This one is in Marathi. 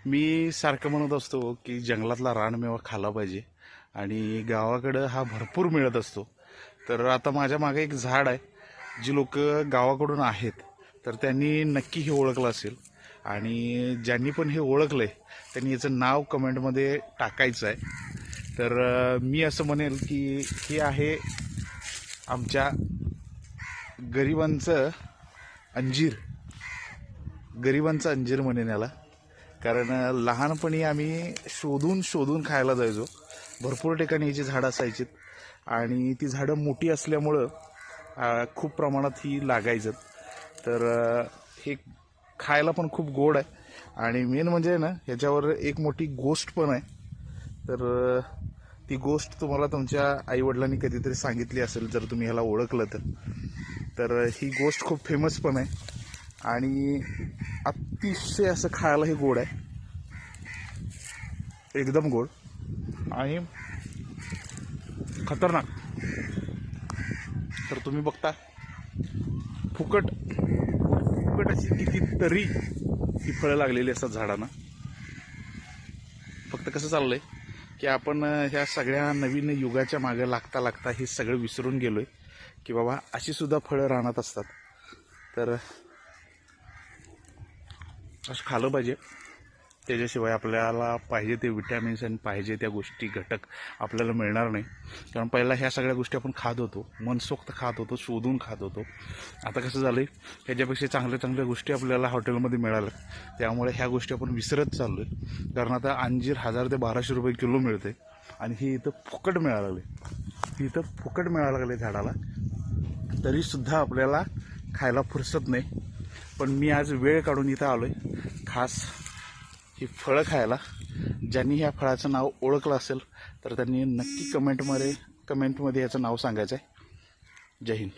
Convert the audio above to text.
मी सारखं म्हणत असतो की जंगलातला रानमेवा खाल्ला पाहिजे आणि गावाकडं हा भरपूर मिळत असतो. तर आता माझ्या मागे एक झाड आहे, जी लोक गावाकडून आहेत तर त्यांनी नक्की हे ओळखलं असेल आणि ज्यांनी पण हे ओळखलंय त्यांनी याचं नाव कमेंटमध्ये टाकायचं आहे. तर मी असं म्हणेल की हे आहे आमच्या गरिबांचं अंजीर. गरिबांचं अंजीर म्हणेन याला, कारण लहानपणी आम्ही शोधून शोधून खायला जायचो. भरपूर ठिकाणी याची झाडं असायची आणि ती झाडं मोठी असल्यामुळं खूप प्रमाणात ही लागायचं. तर हे खायला पण खूप गोड आहे आणि मेन म्हणजे ना ह्याच्यावर एक मोठी गोष्ट पण आहे. तर ती गोष्ट तुम्हाला तुमच्या आईवडिलांनी कधीतरी सांगितली असेल जर तुम्ही ह्याला ओळखलं तर ही गोष्ट खूप फेमस पण आहे आणि अतिशय असं खायला हे गोड आहे, एकदम गोड आणि खतरनाक. तर तुम्ही बघता फुकट फुकट अशी कितीतरी ही फळं लागलेली असतात झाडांना. फक्त कसं चाललंय की आपण ह्या सगळ्या नवीन युगाच्या मागे लागता लागता हे सगळं विसरून गेलोय की बाबा अशी सुद्धा फळं रानात असतात. तर असं खाल्लं पाहिजे. त्याच्याशिवाय आपल्याला पाहिजे ते विटॅमिन्स आणि पाहिजे त्या गोष्टी घटक आपल्याला मिळणार नाही. कारण पहिला ह्या सगळ्या गोष्टी आपण खात होतो, मनसोक्त खात होतो, शोधून खात होतो. आता कसं झालं आहे, ह्याच्यापेक्षा चांगल्या चांगल्या गोष्टी आपल्याला हॉटेलमध्ये मिळाल्या, त्यामुळे ह्या गोष्टी आपण विसरत चाललो आहे. कारण आता अंजीर 1000 ते 1200 रुपये किलो मिळते आणि ही इथं फुकट मिळायला लागले. इथं फुकट मिळायला लागले झाडाला, तरीसुद्धा आपल्याला खायला फुरसत नाही. पण मी आज वेळ काढून इथं आलो आहे खास ही फळं खायला. ज्यांनी ह्या फळाचं नाव ओळखलं असेल तर त्यांनी नक्की कमेंटमध्ये याचं नाव सांगायचं आहे. जय हिंद.